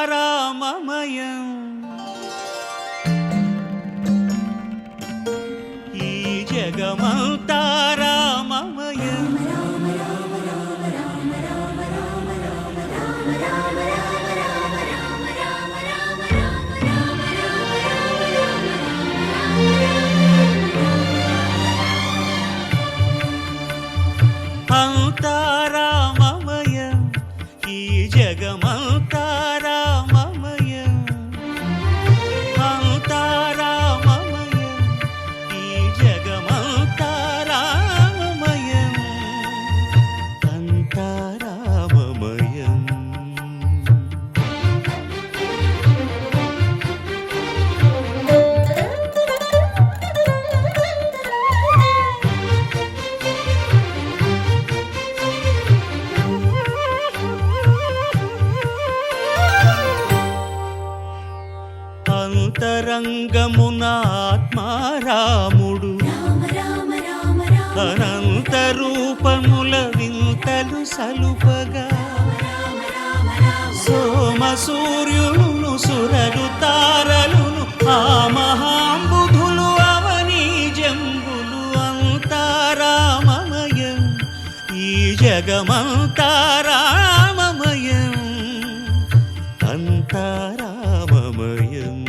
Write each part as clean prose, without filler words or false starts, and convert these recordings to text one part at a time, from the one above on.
అంతారామమయం ఈ జగమంతారామమయం అంతారామమయం ఈ జగమంతారామమయం అంతారామమయం ఈ జగమంతారామమయం అంతారామమయం అంతరంగమున ఆత్మారాముడు అనంత రూపముల వింతలు సలుపగా సోమ సూర్యులను సురలు తారలును ఆ మహాంబుధులు అవనీ జంబులు అంతారామమయం ఈ జగమంతారామమయం అంతారామమయం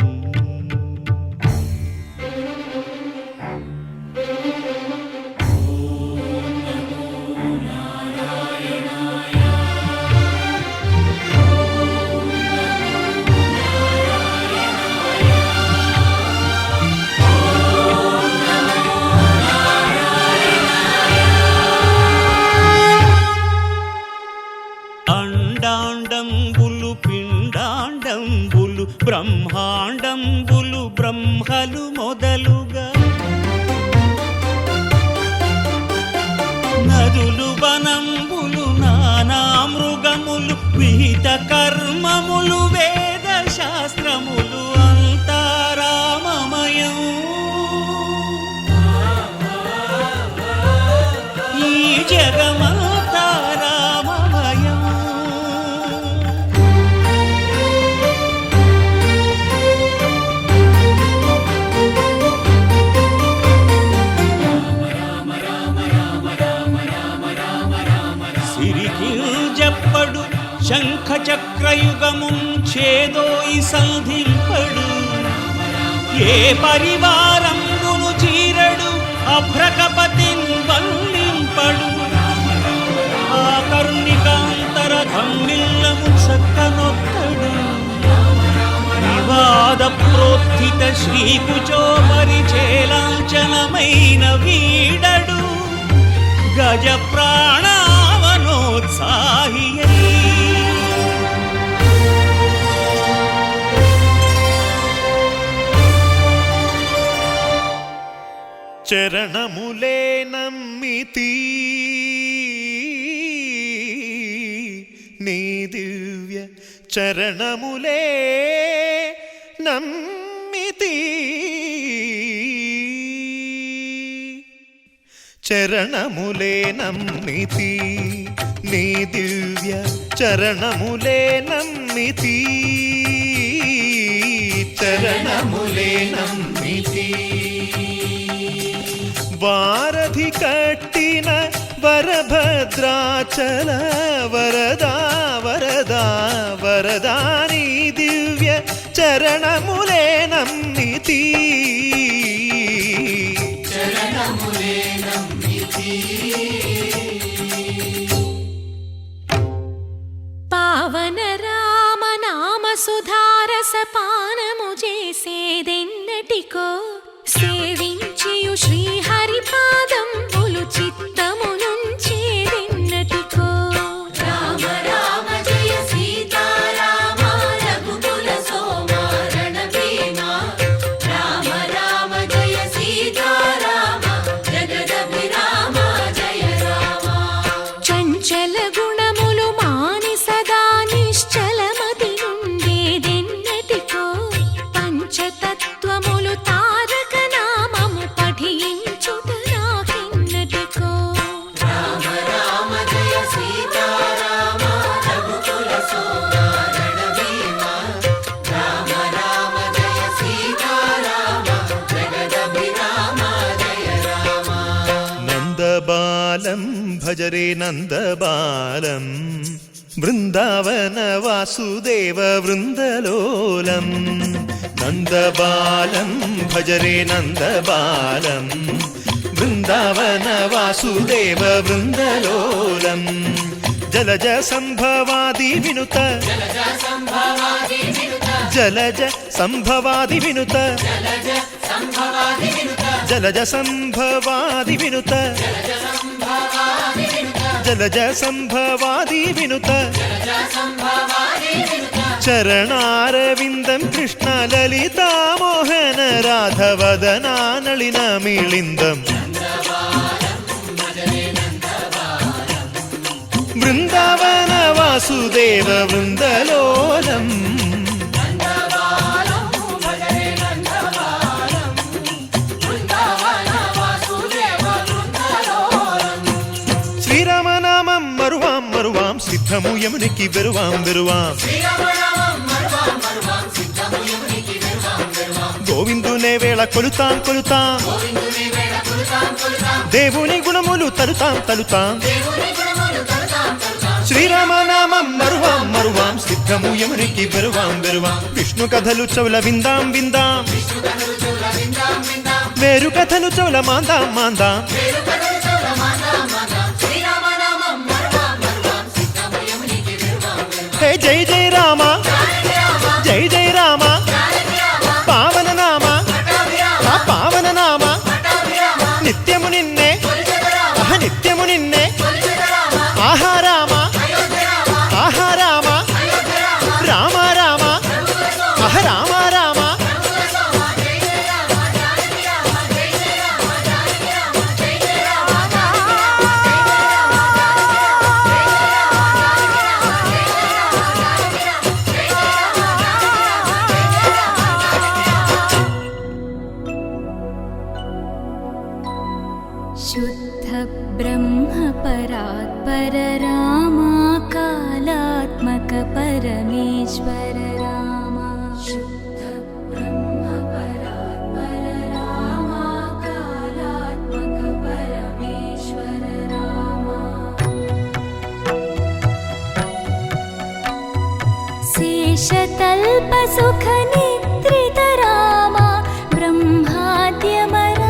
అండాండంబులు పిండాండంబులు బ్రహ్మాండంబులు బ్రహ్మలు మొదలుగా నదులు వనంబులు నానా మృగములు విహిత కర్మములు వేద శాస్త్రములు అంతారామమయం ఈ జగమంతారామమయం సిరికింజప్పడు శంఖ చక్రయుగముంచేదోయి సంధింపడు ఏ పరివారంబును చీరడు అభ్రకపతిన్ వల్లింపడు ఆ కర్ణికాంతర ధమ్మిల్లము చక్కనొక్కడు వివాద ప్రోత్థిత శ్రీకుచో పరిచేలాంచనమైన వీడడు గజ ప్రాణావనోత్సాహియై చరణములే నమ్మితి నీ దివ్య చరణములే నమ్మితి చరణములే నమ్మితి నీ దివ్య చరణములే నమ్మితి చరణములే నమ్మితి వారధి కట్టిన వరభద్రాచల వరదా వరదా వరదాని దివ్య చరణములే నమ్మితి చరణములే నమ్మితి పావన రామ నామ సుధారస పానము చేసేదెన్నటికో సేవించియు శ్రీహరి పాదంబులు చిత్తమునుంచేదెన్నటికో రామ రామ జయ సీతారామ రఘుకుల సోమ రణభీమ రామ రామ జయ సీతారామ జగదభిరామ జయ రామ చంచల గుణములు మాని సదా నిశ్చలమతి నుండేదెన్నటికో పంచతత్వములు తారక నామము భజరే నందబాలం బృందావన వాసుదేవ వృందలోలం నందబాలం భజరే నందబాలం బృందావన వాసుదేవ వృందలోలం జలజ సంభవాది వినుత జలజ సంభవాది వినుత జలజ సంభవాది వినుత జలజ సంభవాది వినుత చరణారవిందం కృష్ణ లలితా మోహన రాధవదనా నళిన మిళిందం బృందావన వాసుదేవ వృందలోలం శ్రీరామనామం మరువాం మరువాం సిద్ధము యమునికి వెరువాం వెరువాం గోవిందునే వేళ కొలుతాం కొలుతాం దేవుని గుణములు తలుతాం తలుతాం శ్రీరామనామం మరువాం మరువాం సిద్ధము యమునికి వెరువాం వెరువాం విష్ణు కథలు చౌల విందాం విందాం వేరు కథలు చౌల మాందాం మాందాం హే జై జై రామ జై జై రామ పావన నామ పావన నామ నిత్యము నిన్నే నిత్యము నిన్నే ఆహారామ ఆహారామ రామ రామ రామ రామ शुद्ध ब्रह्म परात्पर रामा कालात्मक परमेश्वर रामा शुद्ध ब्रह्म परात्पर रामा कालात्मक परमेश्वर रामा शेषतल्प सुख निद्रित रामा ब्रह्माद्यमर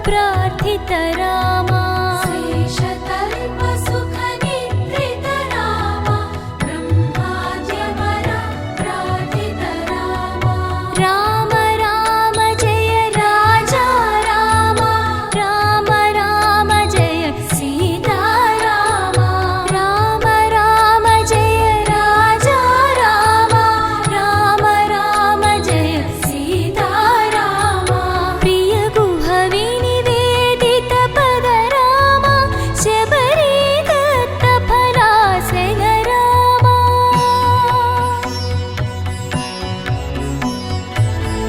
प्रार्थित रामा शेषतल्प सुख निद्रित रामा ब्रह्माद्यमर प्रार्थित रामा राम राम जय राजा रामा राम राम जय सीता रामा राम राम जय राजा रामा राम राम जय सीता रामा प्रिय गुहवि निवेदित पद रामा शबरी दत्त फलासन रामा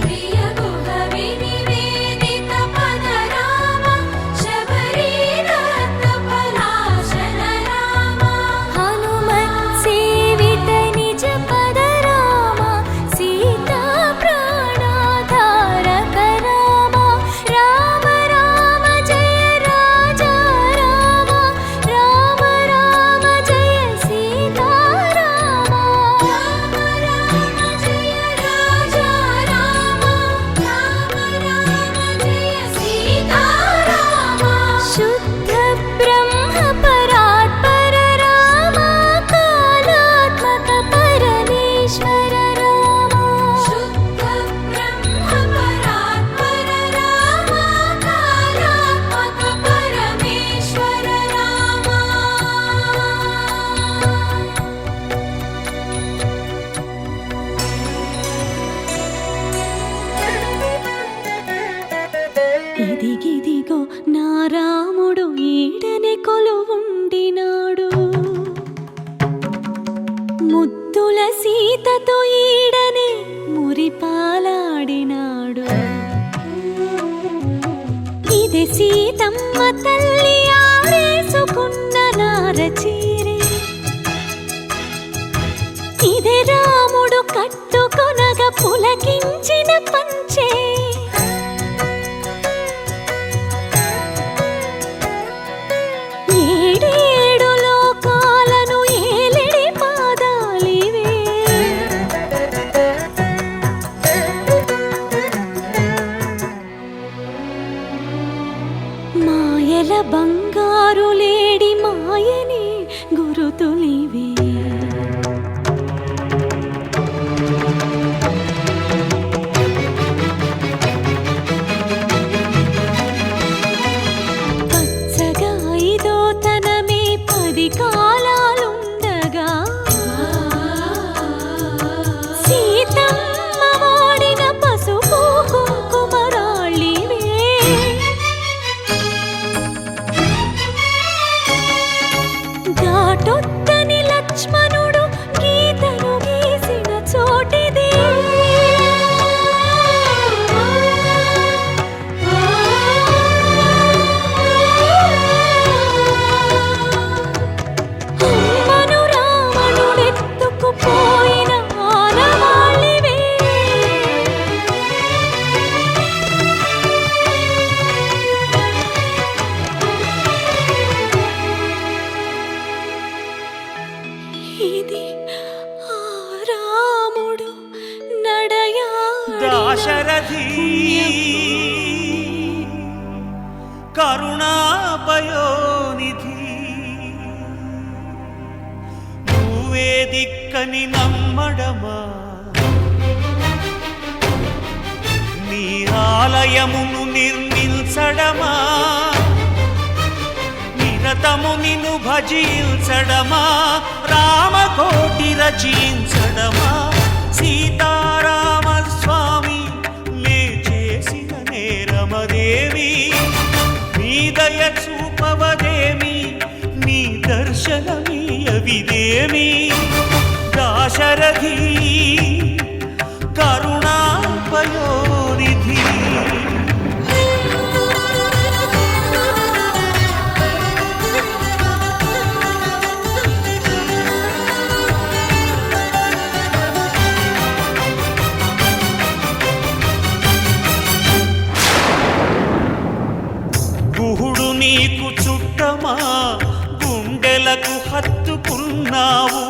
प्रिय गुहवि निवेदित पद रामा शबरी दत्त फलासन रामा हनुमत् सेवित निज पद रामा सीता प्राणाधारक रामा राम राम जय राजा रामा राम राम जय सीता रामा राम राम जय राजा रामा राम राम जय सीता रामा शुद्ध ब्रह्म परात्पर रामा कालात्मक परमेश्वर रामा शुद्ध ब्रह्म परात्पर रामा कालात्मक परमेश्वर रामा ఇదిగిదిగో నా రాముడు ఈడనే కొలువుండినాడు ముద్దుల సీతతో ఈడనే మురిపాలాడినాడు ఇదే సీతమ్మ తల్లి ఆరేసుకున్న నారచీరే ఇదే రాముడు కట్టుకొనగ పులకించిన పంచే ఏడేళ్ల దాశరథి కరుణాపయోనిధి నువ్వే దిక్కని నమ్మడమా నీ ఆలయమును నిర్మించడమా నిరతము నిన్ను భజించడమా రామకోటి రచించడమా సీతారామ స్వామి నే చేసిన నేరమదేవి నీ దయ చూపవదేమి నీ దర్శనమీయవిదేమి దాశరథి కరుణాపయోనిధి గుహుడు నీకు చుట్టమా గుండెలకు హత్తుకున్నావు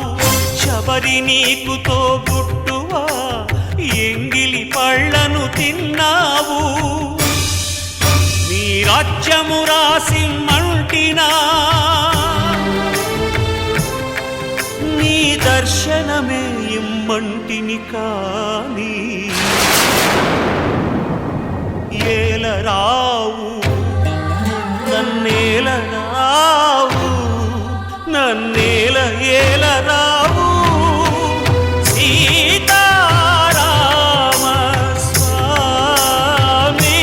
శబరి నీకు తోబుట్టువా ఎంగిలి పళ్ళను తిన్నావు నీ రాజ్యము రాసి మంటినా నీ దర్శనమే ఇమ్మంటిని కాని ఏలరావు నన్నేలరావు నన్నేల ఏలరావు సీతారామ స్వామి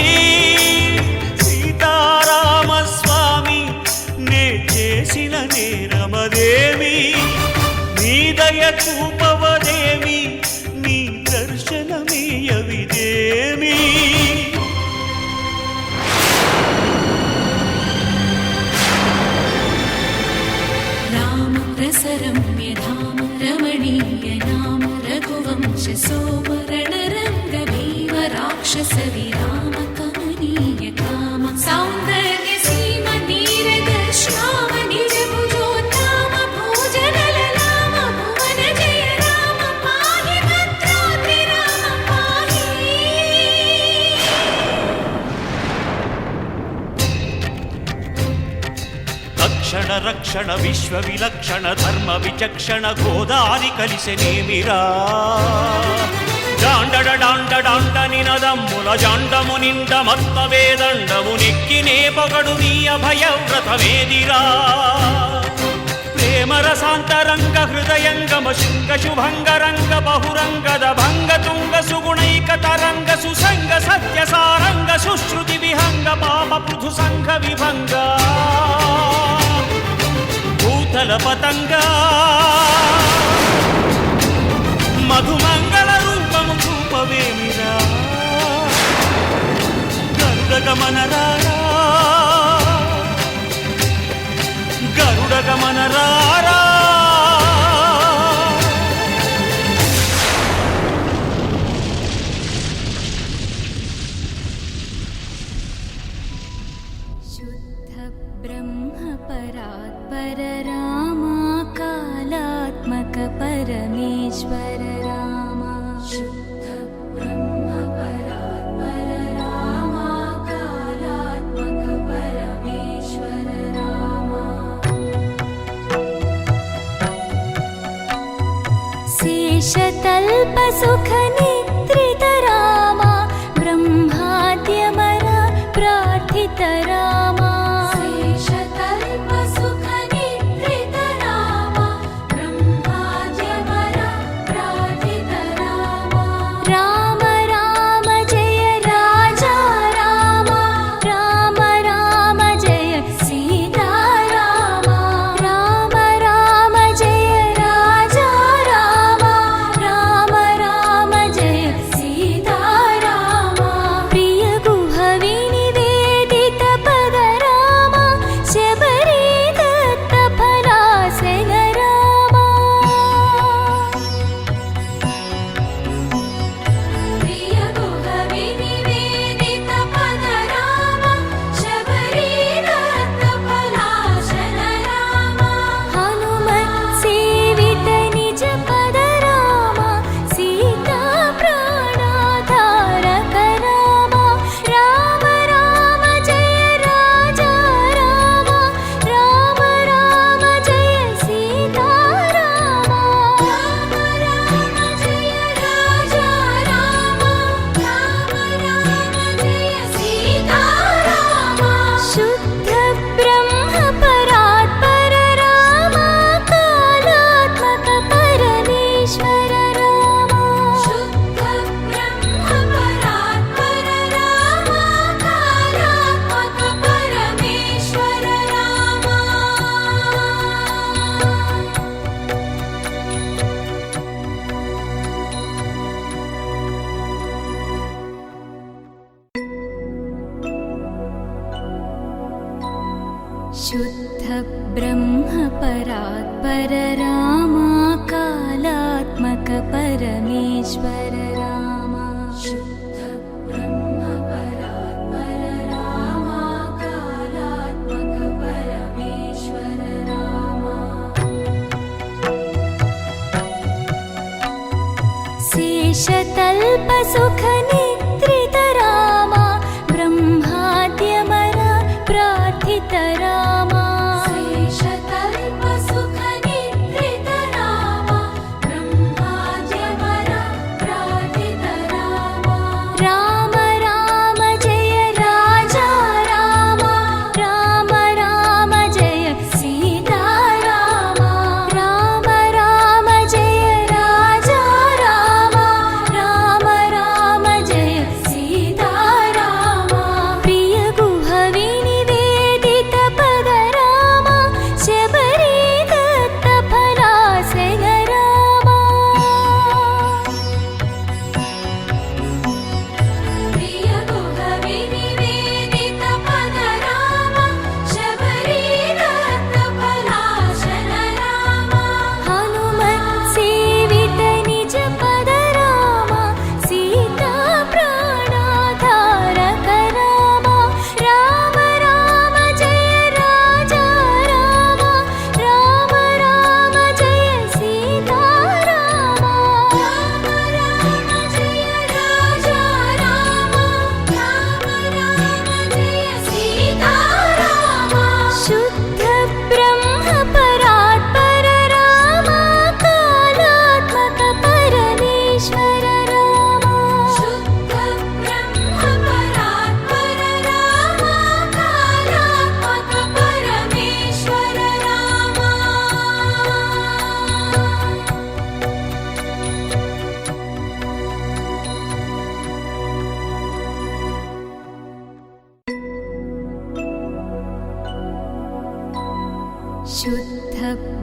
సీతారామ స్వామి నే చేసిన నేరమదేమి నీ దయ చూపవదేమి నీ దర్శనమీయవిదేమి रम्यधाम रमणीय नाम रघुवंश सोमरण रंग भीम राक्षस विराम कमनीय काम सौंदर्य सीम नीरद श्याम निज भुजोत्तम भोजन ललाम भुवन जय राम पाहि भद्राद्रि राम पाहि తక్షణ రక్షణ విశ్వ విలక్షణ ధర్మ విచక్షణ గోదారి కలిసెనేమిరా జాండడ డాండ డాండ నినదమ్ముల జాండము నిండ మత్త వేదండము నెక్కినే పొగడు నీ అభయవ్రతమేదిరా ప్రేమ రసాంతరంగ హృదయంగమ శృంగ శుభంగరంగ బహురంగద భంగ తుంగ సుగుణైక తరంగ సుసంగ సత్య సారంగ సుశ్రుతి విహంగ పాప పృథు సంఘ విభంగ భూతల పతంగా మధుమంగళ రూపము చూపవేమిరా గరుడగమనరారా గరుడగమనరారా शुद्ध ब्रह्म परात्पर रामा कालात्मक परमेश्वर रामा शुद्ध ब्रह्म परात्पर रामा कालात्मक परमेश्वर रामा शेषतल्प सुख निद्रित रामा ब्रह्माद्यमर प्रार्थित रामा शेषतल्प सुख निद्रित रामा ब्रह्माद्यमर प्रार्थित रामा राम राम जय राजा रामा राम राम जय सीता रामा राम राम जय राजा रामा राम राम जय सीता शुद्ध ब्रह्म परात्पर रामा कालात्मक परमेश्वर रामा शुद्ध ब्रह्म परात्पर रामा कालात्मक परमेश्वर रामा शेषतल्प सुख निद्रित रामा ब्रह्माद्यमर प्रार्थित रामा शेषतल्प सुख निद्रित रामा ब्रह्माद्यमर प्रार्थित रामा राम राम जय राजा रामा राम राम जय सीता रामा राम राम जय राजा रामा राम राम जय सीता रामा प्रिय गुहवि निवेदित पद रामा शबरी दत्त फलासेन रामा प्रिय गुहवि निवेदित पद रामा शबरी दत्त फलासेन रामा हनुमत् सेवित निज पद रामा सीता प्राणाधारक रामा राम राम जय राजा रामा राम राम जय सीता रामा राम राम जय राजा रामा राम राम जय सीता रामा शुद्ध ब्रह्म परात्पर रामा कालात्मक परमेश्वर रामा शुद्ध ब्रह्म परात्पर रामा कालात्मक परमेश्वर रामा शुद्ध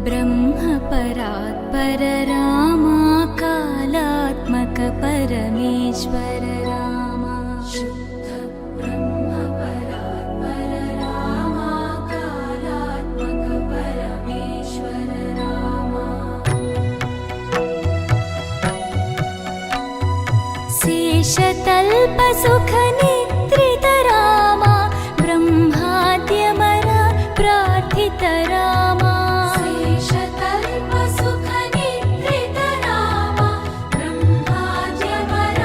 ब्रह्म परात्पर रामा कालात्मक परमेश्वर रामा शुद्ध ब्रह्म परात्पर रामा कालात्मक परमेश्वर रामा शेषतल्प सुख निद्रित रामा ब्रह्माद्यमर प्रार्थित रामा शेषतल्प सुख निद्रित रामा ब्रह्माद्यमर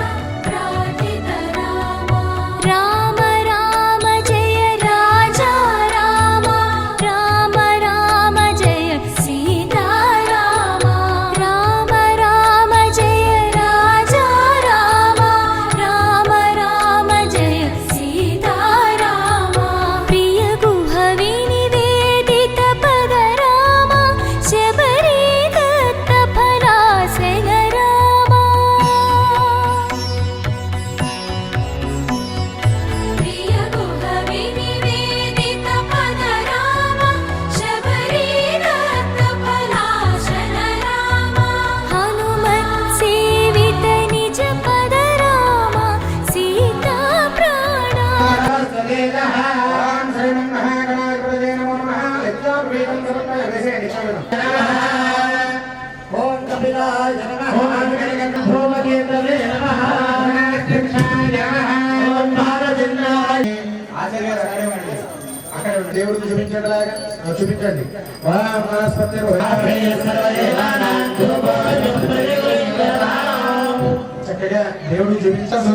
प्रार्थित रामा राम राम जय राजा रामा राम राम जय सीता रामा राम राम जय राजा रामा राम राम जय सीता रामा प्रिय गुहवि निवेदित पद रामा शबरी दत्त फलासेन रामा प्रिय गुहवि निवेदित पद रामा शबरी दत्त फलासेन रामा हनुमत् सेवित निज पद रामा सीता प्राणा ओम कपिलाय नमः ओम भूमकेतवे नमः ओम भारतनाय ఆచార్య గారు అక్కడ దేవుడికి చూపించండిలాగా చూపించండి చక్కగా దేవుడికి చూపించాలి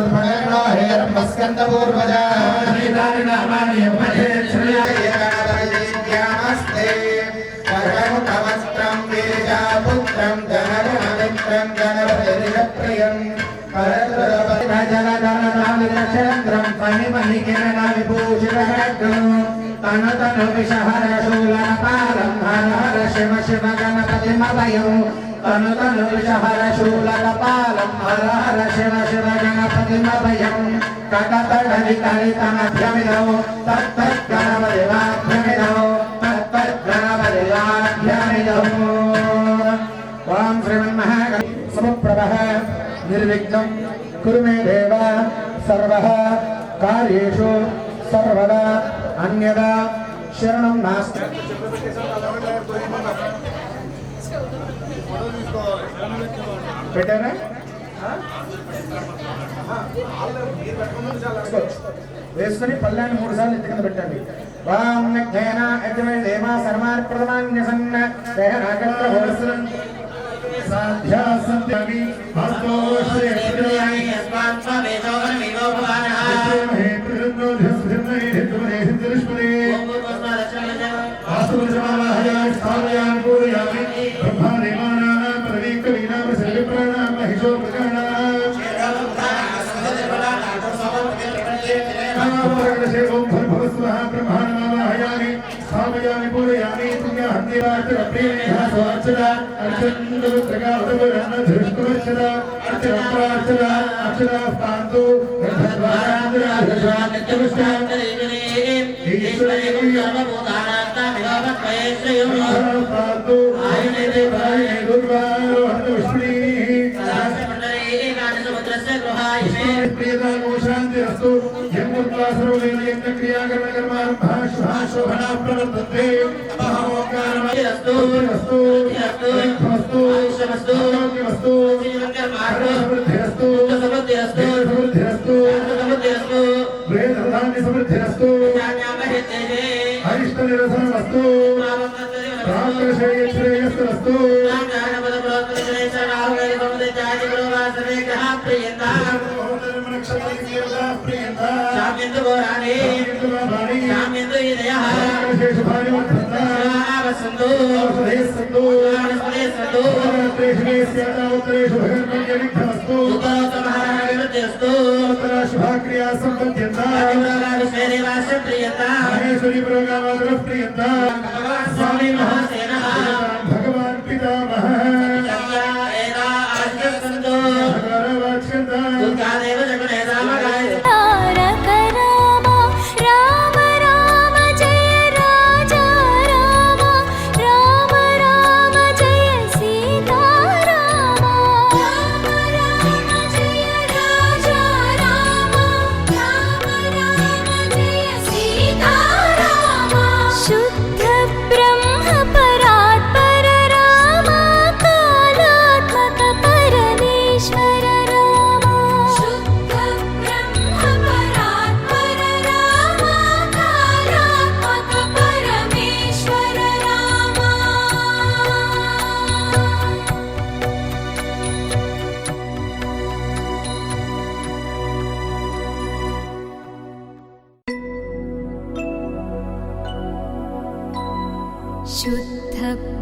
परमुखवस्त्रं वीरजापुत्रं धनगणमित्रं गणपतिप्रियं परद्रवजलधरनामिदचन्द्रं फणिमणिकिरणविभूषितखड्गं तनुतनुविषहरशूलनपालं हर हर शिव शिव गणपतिमभयं तनुतनुविषहरशूलनपालं हर हर शिव शिव गणपतिमभयं कटतडविकलितमभ्यमिदौ तत्तद्गणपतिवाभ्यमिदौ ओम श्रीमन्महागणपति समुप्रभः निर्विघ्नं कुरु मे देव सर्वः कार्येषु सर्वदा अन्यदा శరణం నాస్తి. పెట్టారా? వేసుకొని పళ్ళాన్ని 3 సార్లు ఎత్తి కింద పెట్టండి. శుభాక్రియా సంపద్యంత మహేశ్వరి ప్రియంత స్వామి మహాసేన భగవాన్ పితామహ తారక రామ రామ రామ జయ రాజా రామ రామ రామ జయ సీతా రామ రామ రామ జయ రాజా రామ రామ రామ జయ సీతా రామ శుద్ధ బ్రహ్మ పరాత్పర రామ కాలాత్మక పరమేశ్వర రామ శుద్ధ బ్రహ్మ పరాత్పర రామ కాలాత్మక పరమేశ్వర రామ शुद्ध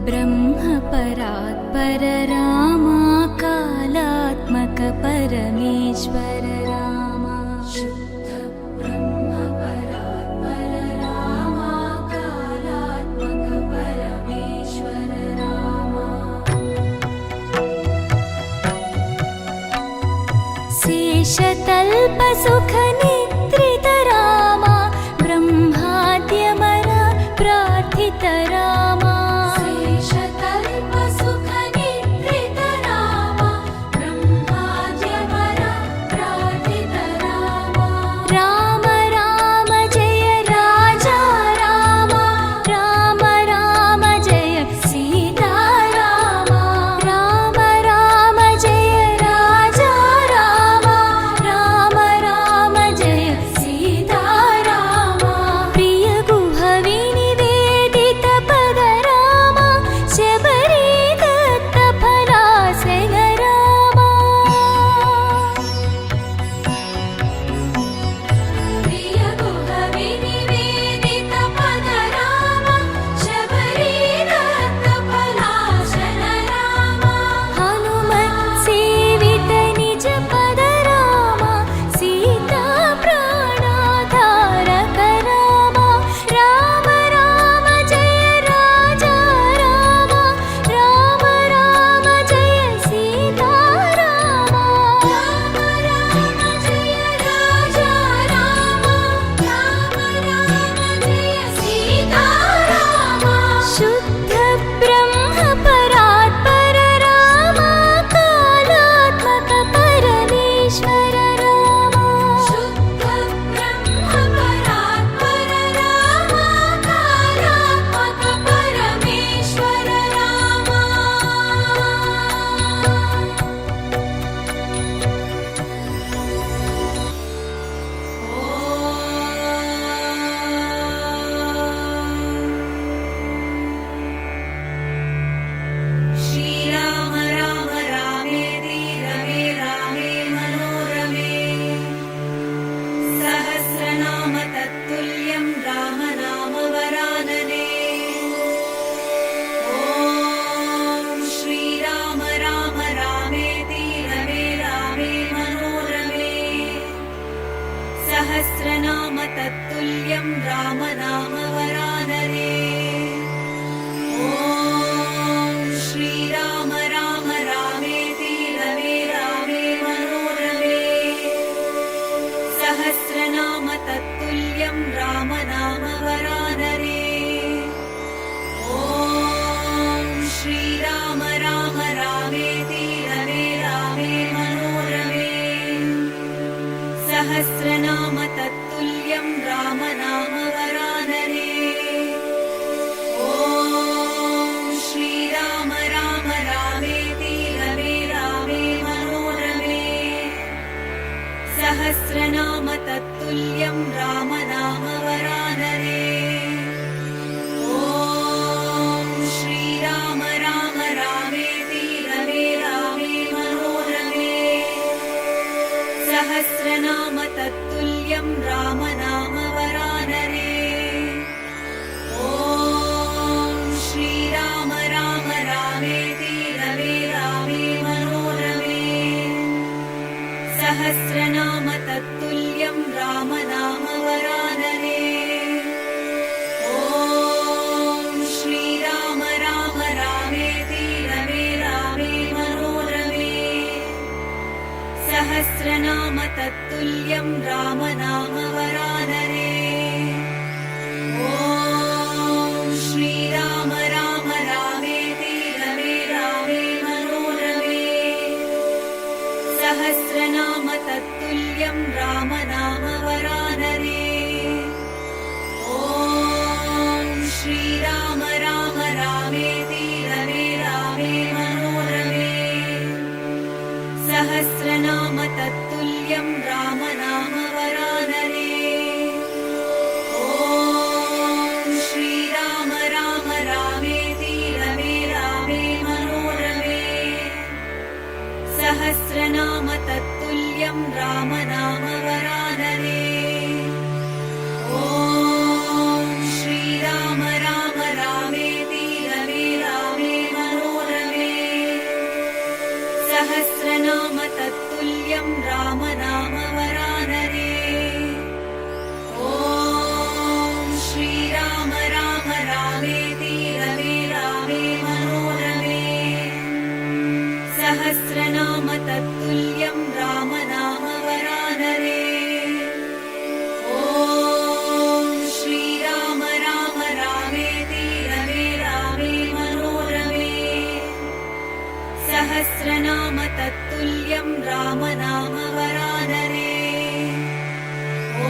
ब्रह्म परात्पर रामा कालात्मक परमेश्वर रामा शुद्ध ब्रह्म परात्पर रामा कालात्मक परमेश्वर रामा शेषतल्प सुख निद्रित रामा ब्रह्माद्यमर प्रार्थित रामा शेषतल्प सुख निद्रित रामा ब्रह्माद्यमर प्रार्थित रामा राम राम जय राजा राम राम राम जय सीता राम राम राम जय राजा राम राम राम जय तत्तुल्यं रामनामवरानरे ॐ श्रीराम राम रामेति रमे रामे मनोरमे सहस्रनाम तत्तुल्यं रामनामवरानरे ॐ श्रीराम राम रामेति रमे रामे मनोरमे सहस्रनाम तत्तुल्यं रामनामवरानरे ॐ श्रीराम राम रामेति रमे रामे मनोरमे सहस्रनाम तत्तुल्यं रामनामवरानरे ॐ श्रीराम राम रामेति रमे रामे मनोरमे सहस्रनाम तत्तुल्यं रामनामवरानरे ॐ श्रीराम राम रामेति रमे रामे मनोरमे सहस्रनाम तत्तुल्यं रामनामवरानरे ॐ श्रीराम राम रामेति रमे रामे मनोरमे सहस्रनाम तत्तुल्यं रामनामवरानरे ॐ श्रीराम राम रामेति रमे रामे मनोरमे सहस्रनाम तत्तुल्यं रामनामवरानरे ॐ श्रीराम राम रामेति रमे रामे मनोरमे सहस्रनाम तत्तुल्यं रामनामवरानरे ॐ श्रीराम राम रामेति रमे रामे मनोरमे सहस्रनाम तत्तुल्यं रामनामवरानरे ॐ श्रीराम राम रामेति रमे रामे मनोरमे सहस्रनाम तत्तुल्यं रामनामवरानरे ॐ श्रीराम राम रामेति रमे रामे मनोरमे सहस्रनाम तत्तुल्यं रामनामवरानरे ॐ श्रीराम राम रामेति रमे रामे मनोरमे सहस्रनाम तत्तुल्यं रामनामवरानरे ॐ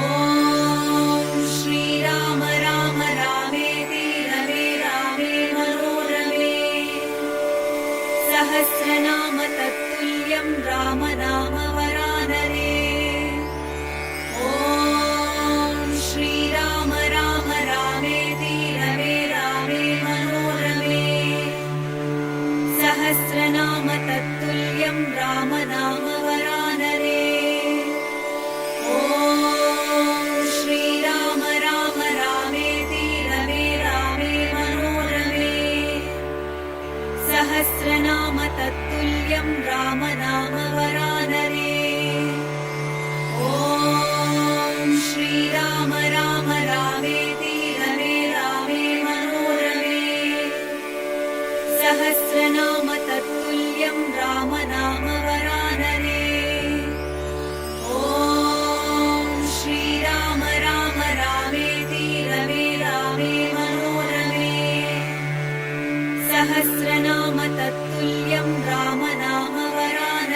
श्रीराम राम रामेति रमे रामे मनोरमे सहस्रनाम तत्तुल्यं रामनामवरानरे ॐ श्रीराम राम रामेति रमे रामे मनोरमे सहस्रनाम तत्तुल्यं रामनामवरानरे ॐ श्रीराम राम रामेति रमे रामे मनोरमे सहस्रनाम तत्तुल्यं रामनामवरानरे ॐ श्रीराम राम रामेति रमे रामे मनोरमे सहस्रनाम तत्तुल्यं रामनामवरानरे ॐ श्रीराम राम रामेति रमे रामे मनोरमे सहस्रनाम तत्तुल्यं रामनामवरानरे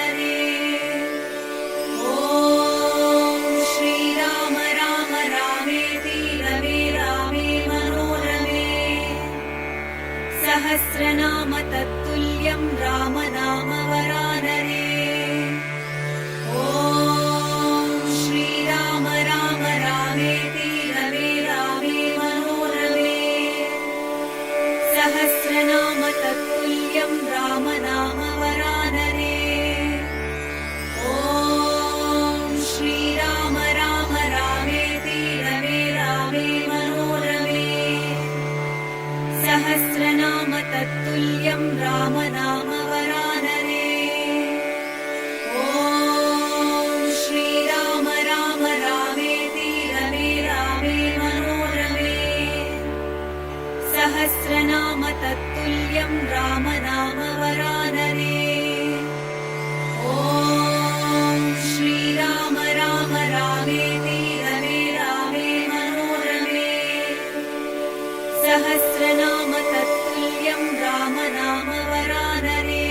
तत्तुल्यं राम नाम वरानने ॐ श्रीराम राम रामेति रमे रामे मनोरमे सहस्रनाम तत्तुल्यं राम नाम वरानने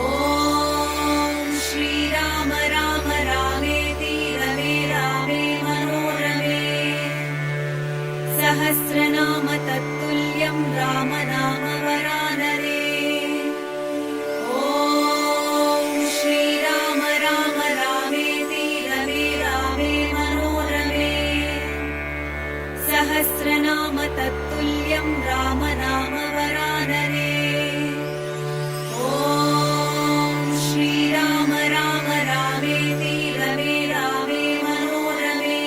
ॐ श्रीराम राम रामेति रमे रामे मनोरमे सहस्रनाम तत्तुल्यं राम नाम वरानने ॐ श्रीराम राम रामेति रमे रामे मनोरमे सहस्रनाम तत्तुल्यं राम नाम वरानने ॐ श्रीराम राम रामेति रमे रामे मनोरमे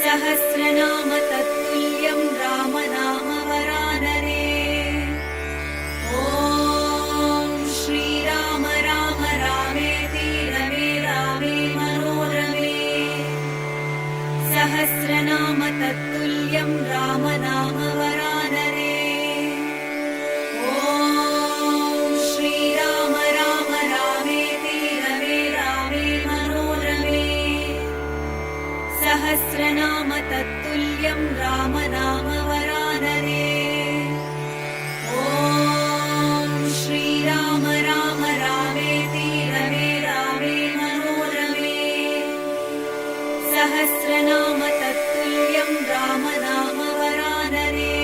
सहस्रनाम तत्तुल्यं राम नाम वरानने ॐ श्रीराम राम रामेति रमे रामे मनोरमे सहस्रनाम तत्तुल्यं राम नाम वरानने ॐ श्रीराम राम रामेति रमे रामे मनोरमे सहस्रनाम तत्तुल्यं राम नाम वरानने ॐ श्रीराम राम रामेति रमे रामे मनोरमे सहस्रनाम तत्तुल्यं राम नाम वरानने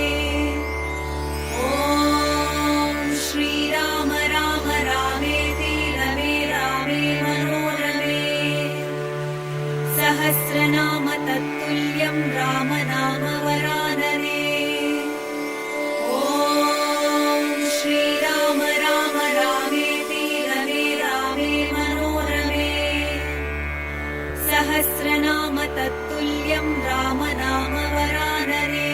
ॐ श्रीराम राम रामेति रमे रामे मनोरमे सहस्रनाम तत्तुल्यं राम नाम वरानने ॐ श्रीराम राम रामेति रमे रामे मनोरमे सहस्रनाम तत्तुल्यं राम नाम वरानने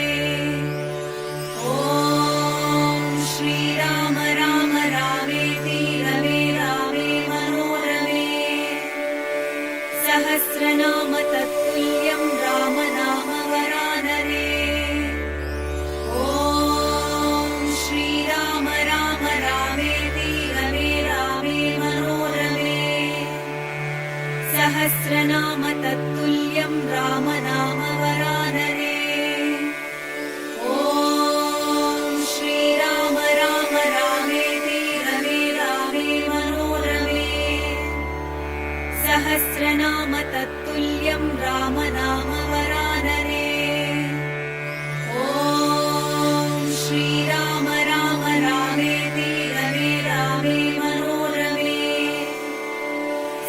ॐ श्रीराम राम रामेति रमे रामे मनोरमे सहस्रनाम तत्तुल्यं राम नाम वरानने ॐ श्रीराम राम रामेति रमे रामे मनोरमे सहस्रनाम तत्तुल्यं राम नाम वरानने ॐ श्रीराम राम रामेति रमे रामे मनोरमे सहस्रनाम तत्तुल्यं राम नाम वरानने ॐ श्रीराम राम रामेति रमे रामे मनोरमे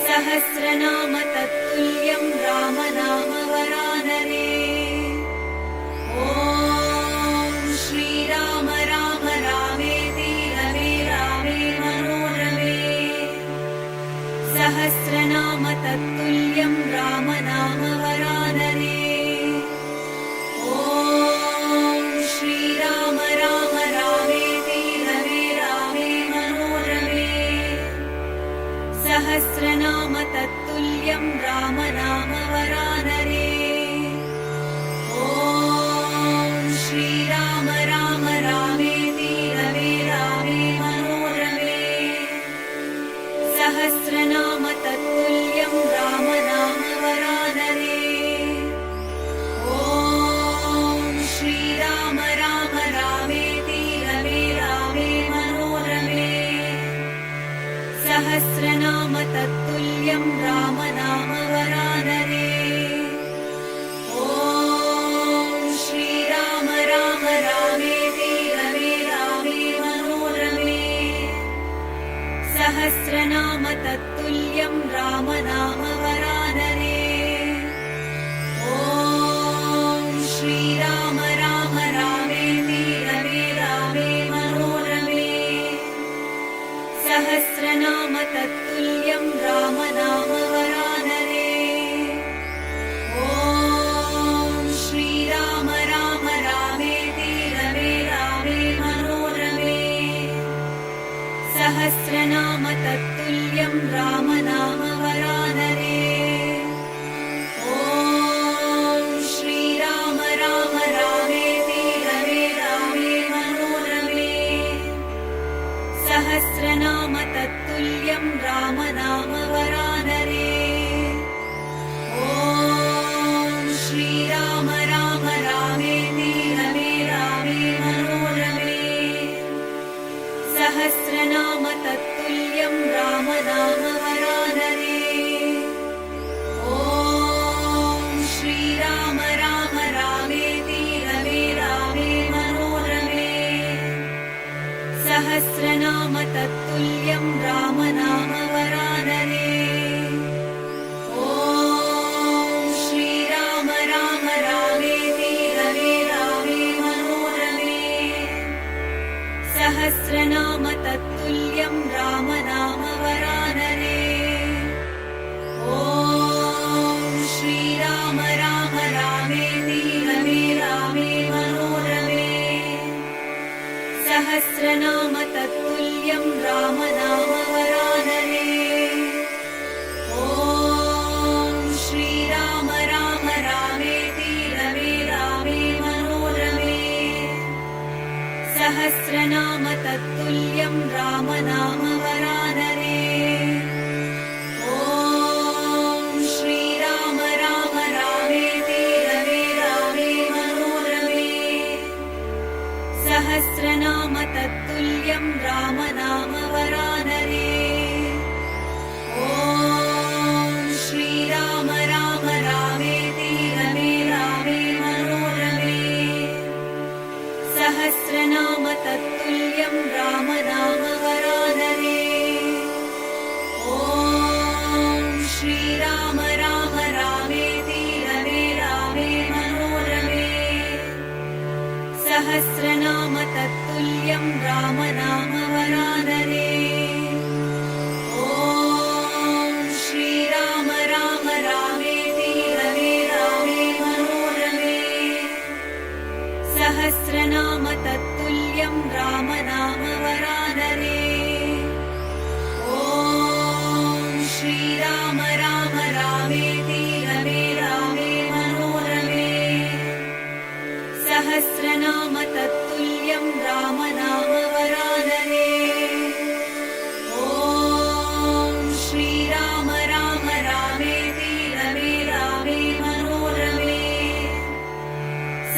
सहस्रनाम तत्तुल्यं राम नाम वरानने ॐ श्रीराम राम रामेति रमे रामे मनोरमे सहस्रनाम तत्तुल्यं राम नाम वरानने ॐ श्रीराम राम रामेति रमे रामे मनोरमे सहस्रनाम तत्तुल्यं राम नाम वरानने ॐ श्रीराम राम रामेति रमे रामे मनोरमे सहस्रनाम तत्तुल्यं राम नाम वरानने ॐ श्रीराम राम रामेति रमे रामे मनोरमे सहस्रनाम तत्तुल्यं राम नाम वरानने ॐ श्रीराम राम रामेति रमे रामे मनोरमे सहस्रनाम तत्तुल्यं राम नाम वरानने ॐ श्रीराम राम रामेति रमे रामे मनोरमे सहस्रनाम तत्तुल्यं राम नाम वरानने ॐ श्रीराम राम रामेति रमे रामे मनोरमे सहस्रनाम तत्तुल्यं राम नाम वरानने ॐ श्रीराम राम रामेति रमे रामे नाम वरानने ॐ श्रीराम राम रामेति रमे रामे मनोरमे सहस्रनाम तत्तुल्यं राम नाम वरानने ॐ श्रीराम राम रामेति रमे रामे मनोरमे सहस्रनाम तत्तुल्यं राम नाम वरानने ॐ श्रीराम राम रामेति रमे रामे मनोरमे सहस्रनाम तत्तुल्यं राम नाम वरानने ॐ श्रीराम राम रामेति रमे रामे मनोरमे सहस्रनाम तत्तुल्यं राम नाम वरानने ॐ श्रीराम राम रामेति रमे रामे मनोरमे सहस्रनाम तत्तुल्यं राम नाम वरानने ॐ श्रीराम राम रामेति रमे रामे मनोरमे सहस्रनाम तत्तुल्यं राम नाम वरानने ॐ श्रीराम राम रामेति रमे रामे मनोरमे सहस्रनाम तत्तुल्यं राम नाम वरानने ॐ श्रीराम राम रामेति रमे रामे मनोरमे सहस्रनाम तत्तुल्यं राम नाम वरानने ॐ श्रीराम राम रामेति रमे रामे मनोरमे सहस्रनाम तत्तुल्यं राम नाम वरानने ॐ श्रीराम राम रामेति रमे रामे मनोरमे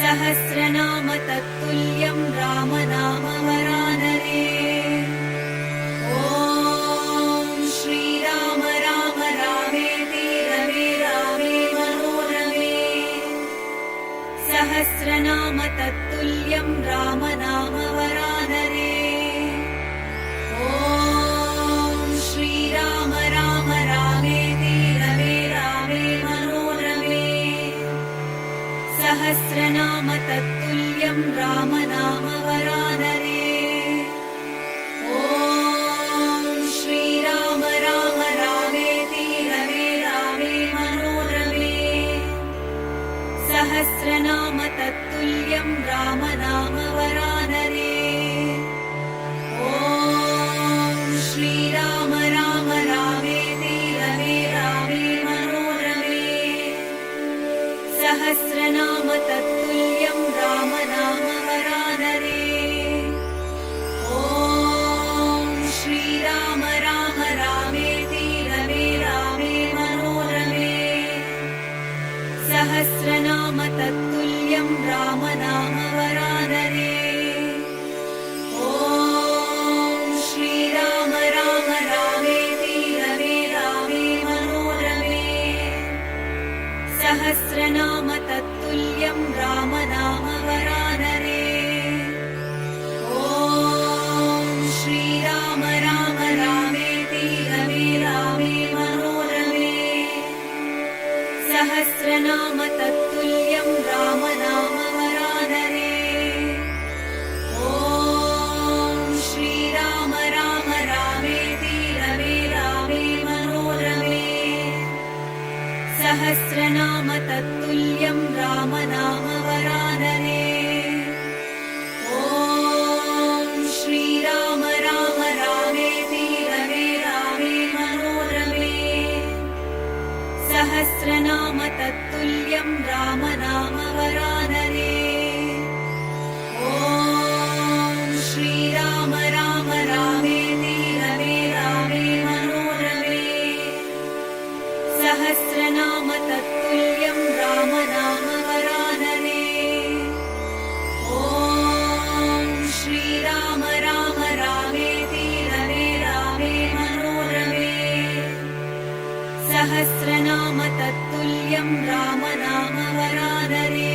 सहस्रनाम तत्तुल्यं राम नाम वरानने ॐ श्रीराम राम रामेति रमे रामे मनोरमे सहस्रनाम तत्तुल्यं राम नाम वरानने ॐ श्रीराम राम रामेति रमे रामे मनोरमे सहस्रनाम तत्तुल्यं राम नाम वरानने ॐ श्रीराम राम रामेति रमे रामे मनोरमे सहस्रनाम तत्तुल्यं राम नाम वरानने ॐ श्रीराम राम रामेति रमे रामे मनोरमे सहस्रनाम तत्तुल्यं राम नाम वरानने ॐ श्रीराम राम रामेति रमे रामे मनोरमे सहस्रनाम तत्तुल्यं राम नाम वरानने ॐ श्रीराम राम रामेति रमे रामे मनोरमे सहस्रनाम तत्तुल्यं राम नाम वरानने ॐ श्रीराम राम रामेति रमे रामे मनोरमे सहस्रनाम तत्तुल्यं राम नाम वरानने ॐ श्रीराम राम रामेति रमे रामे मनोरमे सहस्रनाम तत्तुल्यं राम नाम वरानने ॐ श्रीराम राम रामेति रमे रामे मनोरमे सहस्रनाम तत्तुल्यं राम नाम वरानने ॐ श्रीराम राम रामेति रमे रामे मनोरमे सहस्रनाम तत्तुल्यं राम नाम वरानने ॐ श्रीराम राम रामेति रमे रामे मनोरमे सहस्रनाम तत्तुल्यं राम नाम वरानरे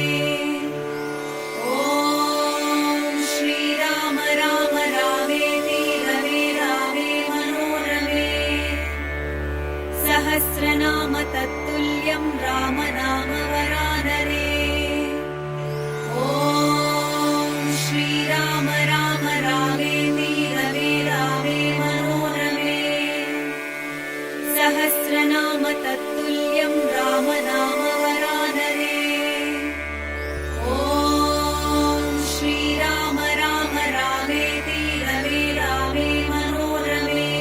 ॐ श्रीराम राम रामेति रमे रामे मनोरमे सहस्रनाम तत्तुल्यं राम नाम वरानरे ॐ श्रीराम राम रामेति रमे रामे मनोरमे सहस्रनाम तत्तुल्यं राम नाम वरानरे ॐ श्रीराम राम रामेति रमे रामे मनोरमे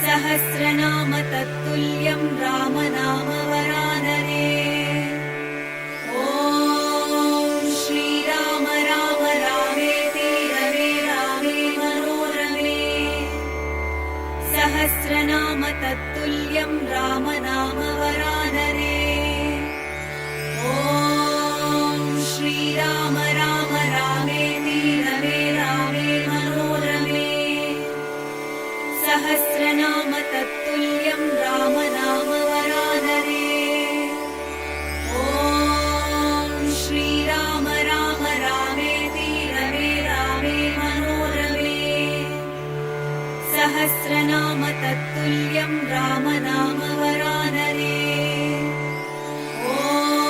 सहस्रनाम तत्तुल्यं राम नाम वरानरे ॐ श्रीराम राम रामेति रमे रामे मनोरमे सहस्रनाम तत्तुल्यं राम नाम वरानरे ॐ श्रीराम राम रामेति रमे रामे मनोरमे सहस्रनाम तत्तुल्यं राम नाम वरानरे ॐ श्रीराम राम रामेति रमे रामे मनोरमे सहस्रनाम तत्तुल्यं राम नाम वरानरे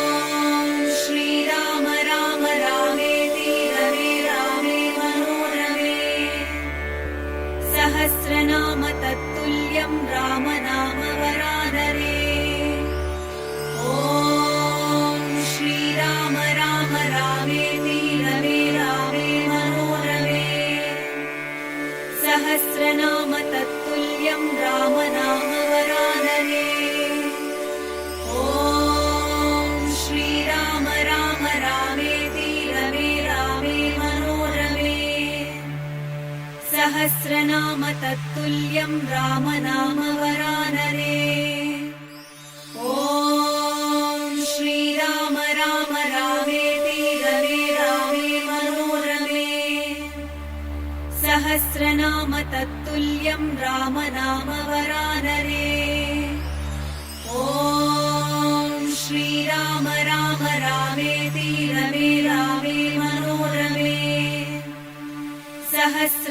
ॐ श्रीराम राम रामेति रमे रामे मनोरमे सहस्रनाम तत्तुल्यं राम नाम वरानरे ॐ श्रीराम राम रामेति रमे रामे मनोरमे सहस्रनाम तत्तुल्यं राम नाम वरानरे ॐ श्रीराम राम रामेति रमे रामे मनोरमे सहस्रनाम तत्तुल्यं राम नाम वरानरे ॐ श्रीराम राम रामेति रमे रामे मनोरमे सहस्रनाम तत्तुल्यं राम नाम वरानरे ॐ श्रीराम राम रामेति रमे रामे मनोरमे सहस्रनाम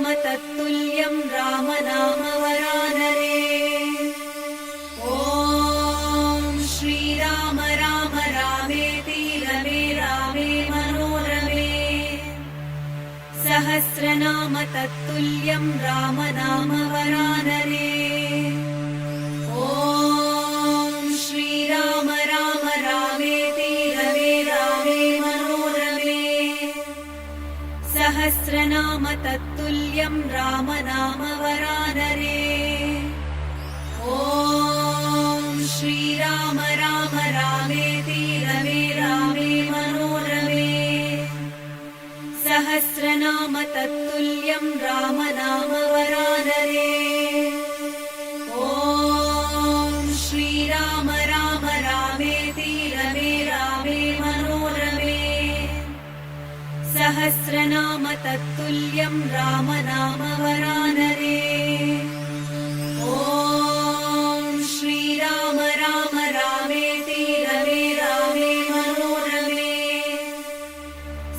तत्तुल्यं राम नाम वरानरे ॐ श्रीराम राम रामेति रमे रामे मनोरमे सहस्रनाम तत्तुल्यं राम नाम वरानरे ॐ श्रीराम राम रामेति रमे रामे मनोरमे सहस्रनाम तत्तुल्यं राम नाम वरानरे ॐ श्रीराम राम रामेति रमे रामे मनोरमे सहस्रनाम तत्तुल्यं राम नाम वरानरे ॐ श्रीराम राम रामेति रमे रामे मनोरमे सहस्रनाम तत्तुल्यं राम नाम वरानरे ॐ श्रीराम राम रामेति रमे रामे मनोरमे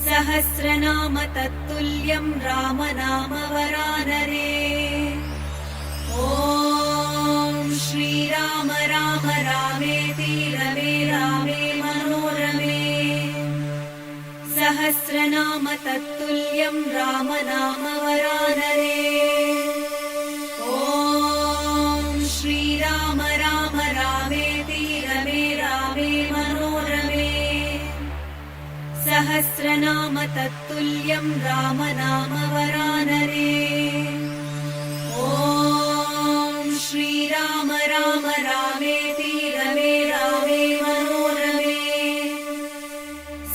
सहस्रनाम तत्तुल्यं राम नाम वरानरे ॐ श्रीराम राम रामेति रमे रामे मनोरमे सहस्रनाम तत्तुल्यं राम नाम वरानरे ॐ श्रीराम राम रामेति रमे रामे मनोरमे सहस्रनाम तत्तुल्यं राम नाम वरानरे ॐ श्रीराम राम रामेति रमे रामे मनोरमे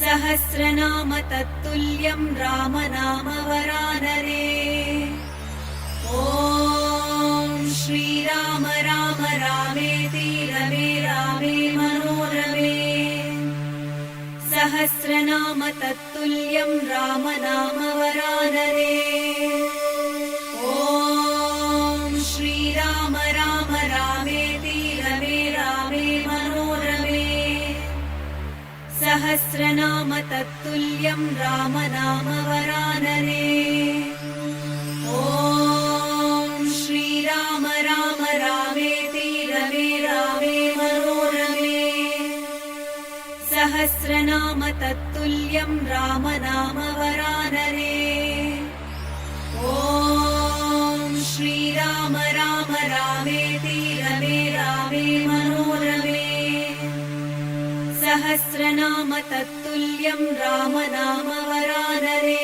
सहस्रनाम तत्तुल्यं राम नाम वरानरे ॐ श्रीराम राम रामेति रमे रामे मनोरमे सहस्रनाम तत्तुल्यं राम नाम वरानरे ॐ श्रीराम राम रामेति सहस्रनाम तत्तुल्यं राम नाम वरानने। ॐ श्रीराम राम रामेति रमे रामे मनोरमे। सहस्रनाम तत्तुल्यं राम नाम वरानने। ॐ श्रीराम राम रामेति रमे रामे मनोरमे। सहस्रनाम तत्तुल्यं राम नाम वरानने।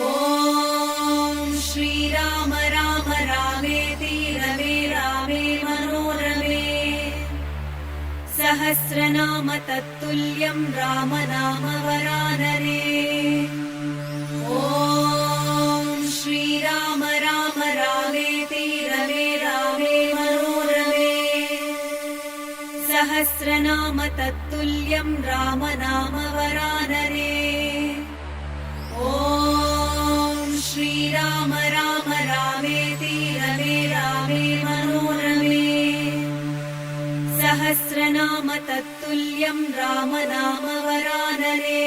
ॐ श्रीराम राम रामेति रमे रामे मनोरमे। सहस्रनाम तत्तुल्यं राम नाम वरानने। ॐ श्रीराम राम रामेति रमे रामे मनोरमे। सहस्रनाम तत्तुल्यं राम नाम वरानने। ॐ श्रीराम राम रामेति रमे रामे मनोरमे। सहस्रनाम तत्तुल्यं राम नाम वरानने।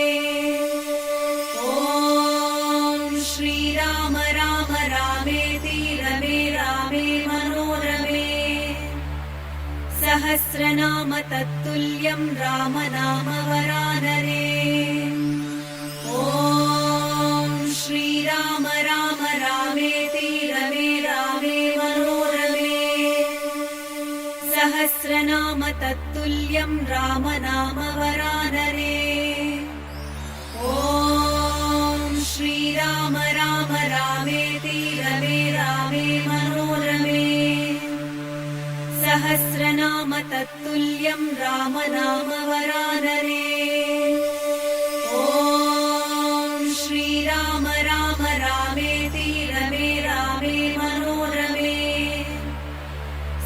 ॐ श्रीराम राम रामेति रमे रामे मनोरमे। सहस्रनाम तत्तुल्यं राम नाम वरानने। ॐ श्रीराम राम रामेति रमे रामे मनोरमे। सहस्रनाम तत्तुल्यं राम नाम वरानने। ॐ श्रीराम राम रामेति रमे रामे मनोरमे। सहस्रनाम तत्तुल्यं राम नाम वरानने। ॐ श्रीराम राम रामेति रमे रामे मनोरमे।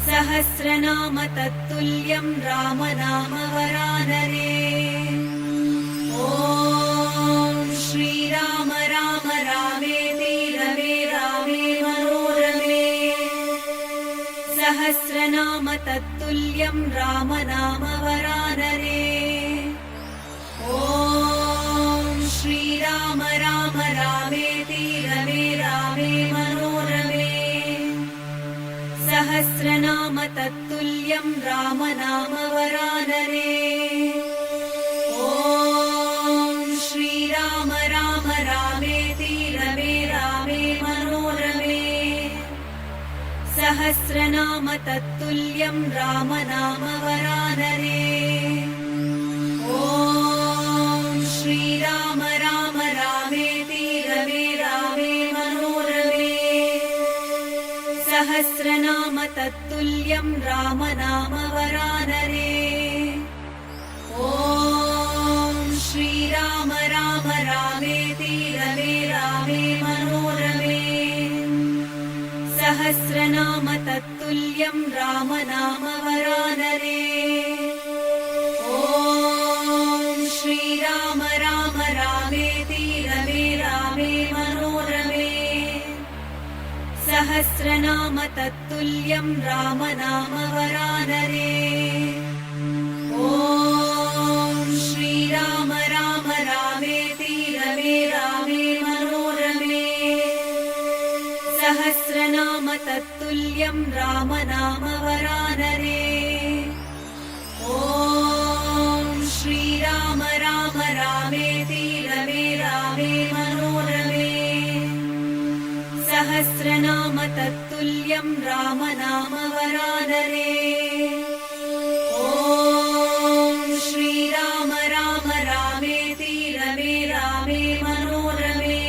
सहस्रनाम तत्तुल्यं राम नाम वरानने। ॐ श्रीराम राम रामेति रमे रामे मनोरमे। सहस्रनाम तत्तुल्यं राम नाम वरानने। ॐ श्रीराम राम रामेति रमे रामे मनोरमे। सहस्रनाम तत्तुल्यं राम नाम वरानने। ॐ श्रीराम राम रामेति रमे रामे मनोरमे। सहस्रनाम तत्तुल्यं राम नाम वरानने। ॐ श्रीराम राम रामेति रमे रामे मनोरमे। सहस्रनाम तत्तुल्यं राम नाम वरानने। ॐ श्रीराम राम रामेति रमे रामे मनोरमे। सहस्रनाम तत्तुल्यं राम नाम वरानने। ॐ श्रीराम राम रामेति रमे रामे मनोरमे। सहस्रनाम तत्तुल्यं राम नाम वरानने। ॐ श्रीराम राम रामेति रमे रामे मनोरमे। सहस्रनाम तत्तुल्यं राम नाम वरानने। ॐ श्रीराम राम रामेति रमे रामे मनोरमे। सहस्रनाम तत्तुल्यं राम नाम वरानने। ॐ श्रीराम राम रामेति रमे रामे मनोरमे।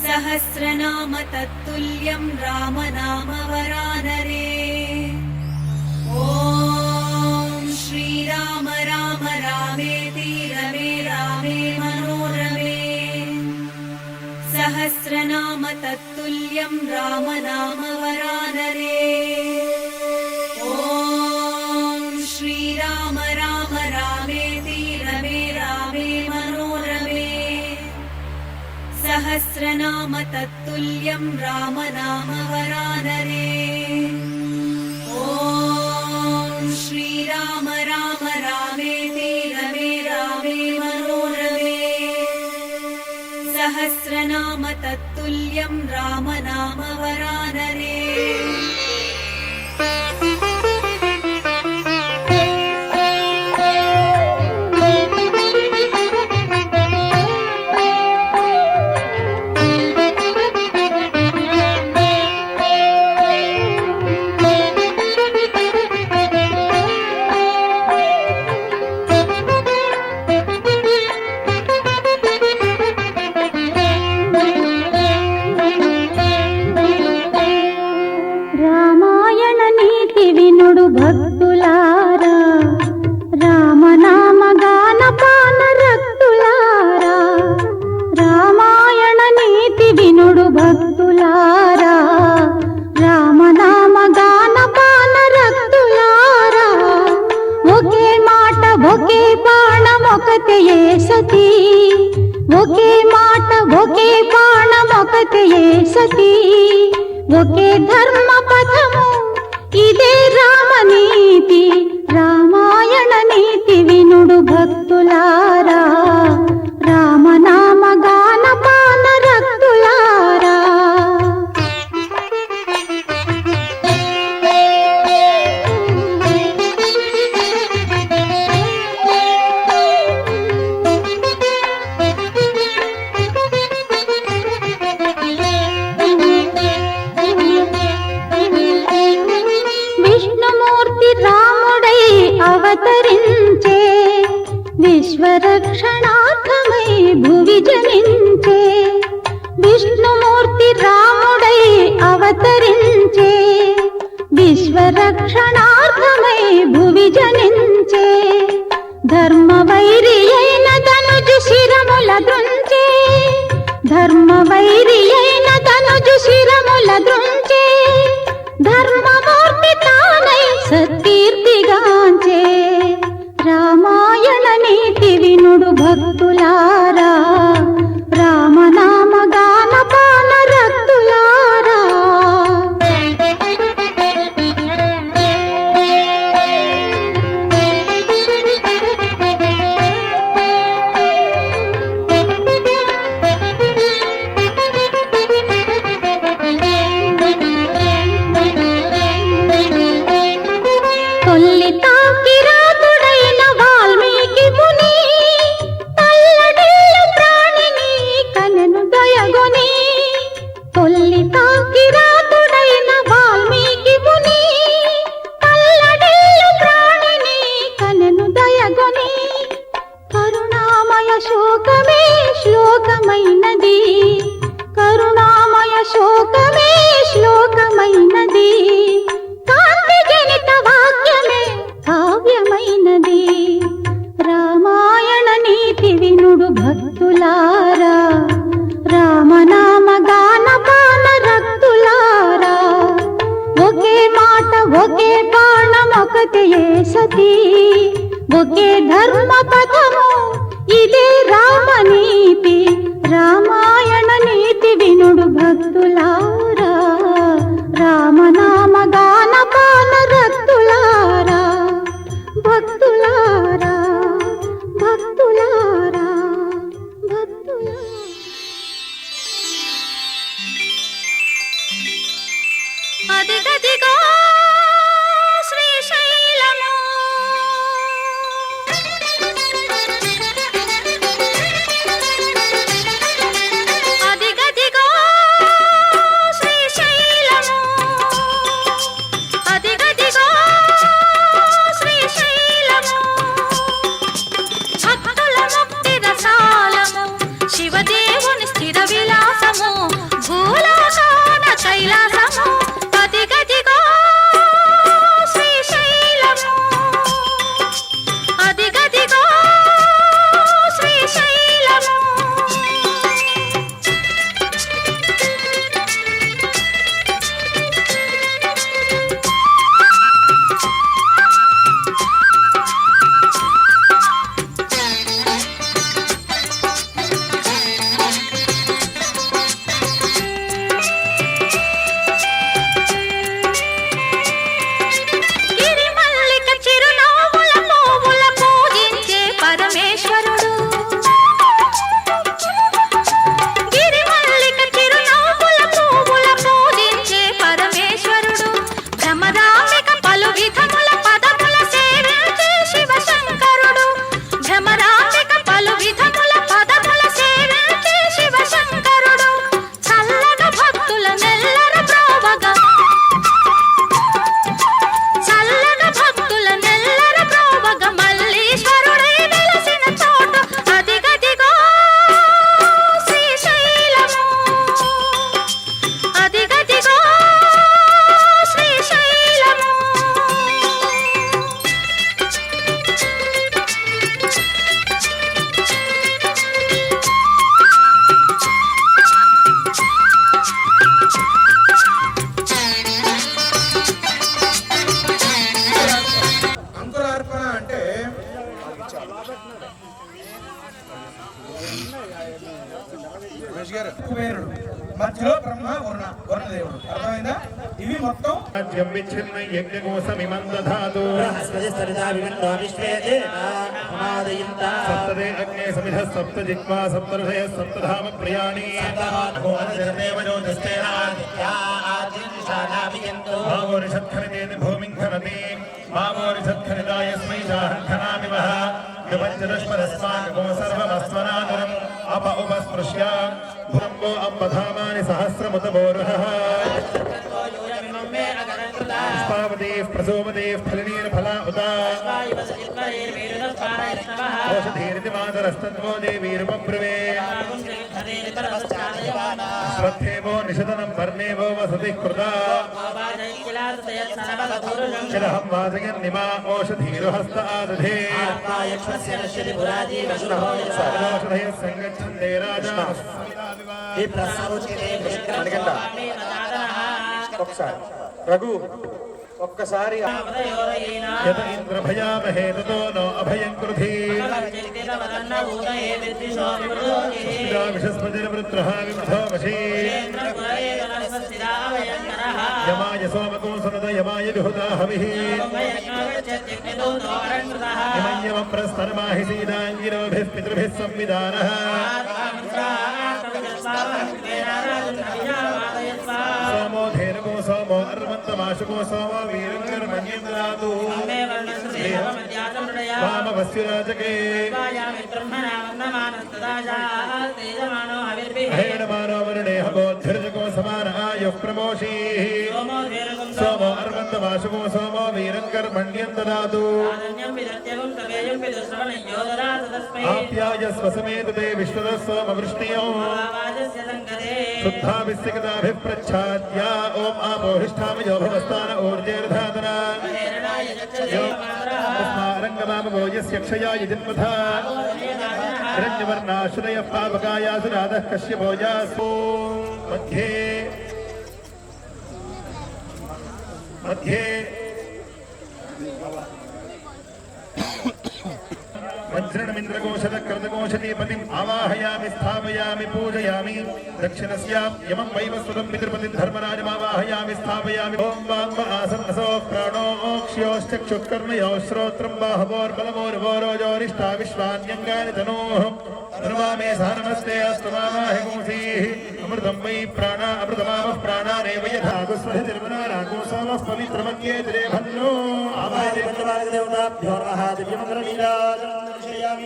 सहस्रनाम तत्तुल्यं राम नाम वरानने। ॐ श्रीराम राम रामेति रमे रामे मनोरमे। सहस्रनाम तत्तुल्यं राम नाम वरानने। ॐ श्रीराम राम रामेति रमे रामे मनोरमे। सहस्रनाम तत्तुल्यं राम नाम वरानने। ॐ श्रीराम राम रामेति नाम तत्तुल्यं राम नाम वरानरे రామాయణ నీతి వినుడు భక్తులారా రామనామ గాన పాన రక్తులారా రామాయణ నీతి వినుడు భక్తులారా రామనామ గాన పాన రక్తులారా ఒకే మాట ఒకే బాణం ఒకటే సతీ ఒకే మాట ఒకే బాణం ఒకటే సతీ ఒకే ధర్మ పథము ఇదే రామనీతి రామాయణ నీతి వినుడు భక్తులారా రామనామ గాన పాన రక్తులారా విష్ణుమూర్తి రాముడై అవతరించే విశ్వరక్షణార్థమై భువి జనించే విష్ణుమూర్తి రాముడై అవతరించే విశ్వరక్షణార్థమై భువి జనించే ధర్మ వైరి అయిన ధనుజు శిరముల దృంచే ధర్మ వైరి అయిన ధనుజు శిరముల దృంచే ధర్మమూర్తి తానై సత్కీర్తిగాంచే రామాయణ నీతి వినుడు భక్తులారా రామనామ గాన పాన రక్తులారా తొల్లి తాకిరాతుడైన వాల్మీకి ముని తల్లడిల్లు ప్రాణిని కనను దయగొని తొల్లి తాకిరాతుడైన వాల్మీకి ముని తల్లడిల్లు ప్రాణిని కనను దయగొని కరుణామయ శోకమే శ్లోకమైనది కరుణామయ శోకమే శ్లోకమైనది కాంతి జనిత వాక్యమే కావ్యమైనది రామాయణ నీతి వినుడు భక్తులారా రామనామ గాన పాన రక్తులారా ఒకే మాట ఒకే బాణం ఒకటే సతీ ఒకే ధర్మ పథము ఇదే రామనీతి రామాయణ నీతి వినుడు భక్తులారా రామనామ గాన పాన రక్తులారా భక్తులారా భక్తులారా భక్తులారా అదిగదిగో శ్రీశైలము అదిగదిగో శ్రీశైలము అదిగదిగో శ్రీశైలము భక్తుల ముక్తి రసాలము శివదేవుని స్థిర విలాసము భూలోకాన కైలాసము అదిగదిగో ఇవి మొత్తం రాజ్యం విచ్ఛిన్న యజ్ఞకోశమిమం దధాతు సప్తదే అగ్నే సమిధ సప్త జిహ్వా సప్త ఋషయ సప్త ధామ ప్రియాణి భావోరిషత్ఖనిదేన భూమిం ఖనతి భావోరిషత్ఖనిదాయస్మై జాహంఖనామివ విభజ్యదశ్వరస్మాకో సర్వమస్వనాదురం అప ఉపస్పృశ్య భూరంబో అంబధామాని సహస్రముతమోరుహః పుష్పావతి ప్రసోమతి ఫలినీర్ ఫలా ఉత ఓషధీరితి మాతరస్తన్వో దేవీరుపబ్రవే శ్రద్ధేవో నిషదనం వర్ణేవో వసతి కృతా చిరహం వాసయన్నిమా ఓషధీరుహస్త ఆదధే సర్వోషధయ సంగచ్చందే రాజా ఒకసారి రఘు ఒక్కసారి యత ఇంద్ర భయామహే తతో నో అభయం కృధి విషస్పతిర్వృత్రః విమృధో వశీ యమాయ సోమకోసనద యమాయ విహుదా హవిః ఇమయ్యవం ప్రస్తర్మాహి సీదాంగిరోభిః పితృభిः సంవిధానః సోమో ధేనుకో సోమో అర్వంతమాశుకో సోమో వీరంగర్మణ్యేంద్రాదు వామవస్యురాజకే హేణమానో వరుణేహ గోద్ధర్జకో సమాన ఆయుః ప్రమోషీః సోమో అర్వంతమాశుకో సోమో వీరంగర్మణ్యేంద్రాదు ఆప్యాయస్వ సమేతతే విశ్వదः సోమవృష్ణియో శుద్ధా విస్సికతాభిప్రచ్ఛాద్యా ఓం ఆపోహిష్ఠామయో భవస్థాన ఊర్జేర్ధాతన తస్మారంగమామవో యస్య క్షయాయ జన్మథా హిరణ్యవర్ణాశ్రయః పావకాయాసురాధः కశ్యపో యాసో మధ్యే वज्रणमिन्द्रकोशदक्रतकोशदीपतिम् आवाहयामि स्थापयामि पूजयामि दक्षिणस्यां यमं वैवस्वतं पितृपतिं धर्मराजमावाहयामि स्थापयामि ॐ वाङ्म आसन्नसो प्राणो ओक्ष्योश्चक्षुःकर्णयोः श्रोत्रं बाहवोर्बलवोर्वोरोजोरिष्टा विश्वान्यङ्गानि तनोः धनुवामे सह नमस्ते अस्तु मामाहि पुंसीः अमृतं वै प्राणा अमृतमावः प्राणानेव यथा गुस्वहितिर्वनारागो सोमः पवित्रमन्ये तिरेभन्नो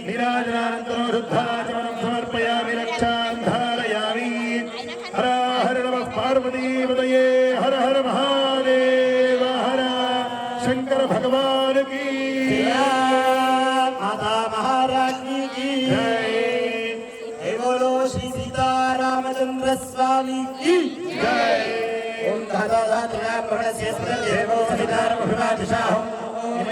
नीराजनानन्तरो शुद्धाचमनं समर्पयामि रक्षां धारयामि हर हर नमः पार्वतीपतये हर हर महादेव हर शंकर भगवान की माता महारानी की जय बोलो श्री सीतारामचंद्र स्वामी की जय ओम धाधाधात्रा प्रणस्य देवो सीतारामभिवादिशाहं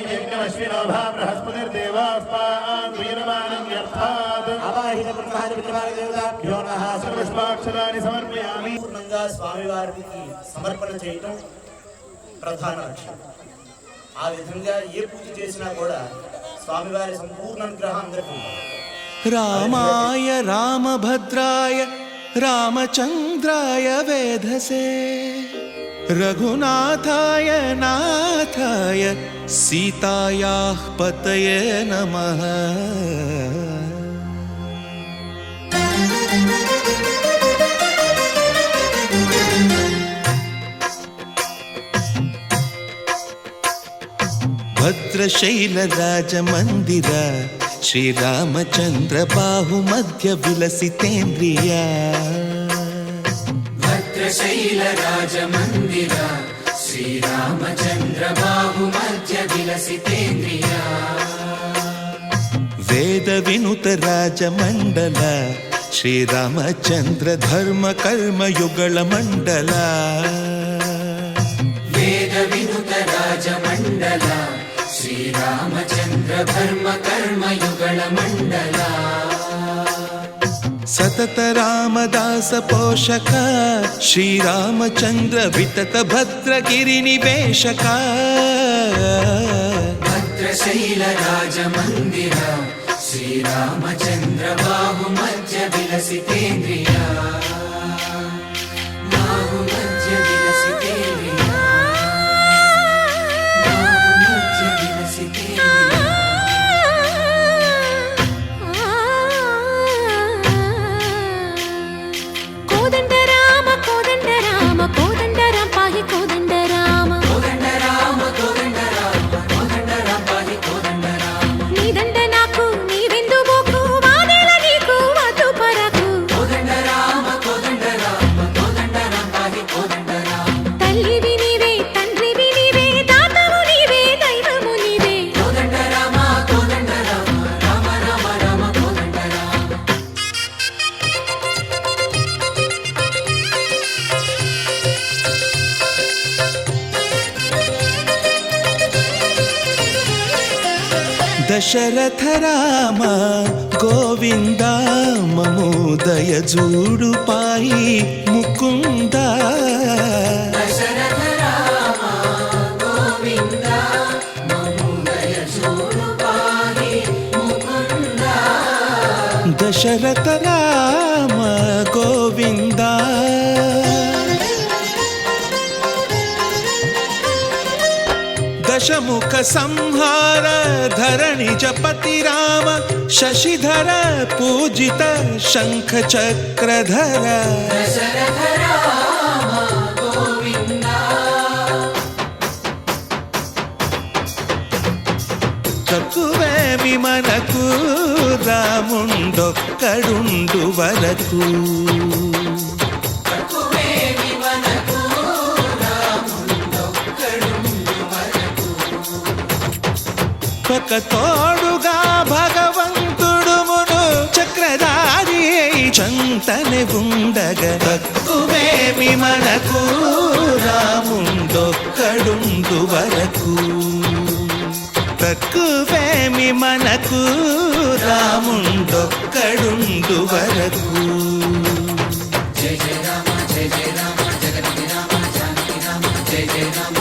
यज्ञमश्विनो बृहस्पतिर्देवास्पान् वीरमानन्यर्थात् अवाहित ब्रह्मादिपितृदेवताभ्यो नमः सर्वपुष्पाक्षराणि समर्पयामि పూర్ణంగా స్వామివారికి సమర్పణ చేయటం ప్రధాన లక్ష్యం. ఆ విధంగా ఏ పూజ చేసినా కూడా స్వామివారి సంపూర్ణ అనుగ్రహం అందరికీ రామాయ రామభద్రాయ రామచంద్రాయ వేధసే రఘునాథాయ నాథాయ సీతాయాః పతయే నమః. భద్రశైలరాజమందిర శ్రీరామచంద్ర బాహుమధ్య విలసితేంద్రియ భద్రశైలరాజమందిర శ్రీరామచంద్ర బాహుమధ్య విలసితేంద్రియ వేద వినుత రాజమండల శ్రీరామచంద్ర ధర్మ కర్మయుగళ మండల వేద వినుత రాజమండల శ్రీరామచంద్ర ధర్మ కర్మయుగళ మండల సతత రామదాస పోషక శ్రీరామచంద్ర వితత భద్రగిరి నివేశక భద్రశైల రాజమందిర శ్రీరామచంద్ర బాహుమధ్య విలసితేంద్రియ బాహుమధ్య విలసితేంద్రియ దశరథ రామ గోవింద మమోదయ జూడు పాయి ముకుంద దశరథ రామ గోవింద మమోదయ జూడు పాయి ముకుంద దశరథ రామ గోవింద దశముఖ సంహార ధరణి జపతి రామ శశిధర పూజిత శంఖ చక్రధర దశరథ రామ గోవింద తక్కువేమి మనకు రాముండొక్కడుండు వరకు తక్కువేమి మనకు రాముండొక్కడుండు వరకు ఒక తోడుగా భగవంతుడు మును చక్రధారి చంతనే ఉండగా తక్కువేమి మనకు రాముండొక్కడుండు వరకు తక్కువేమి మనకు రాముండొక్కడుండు వరకు జయ జయ రామ జగతి రామ జానకి రామ జయ జయ రామ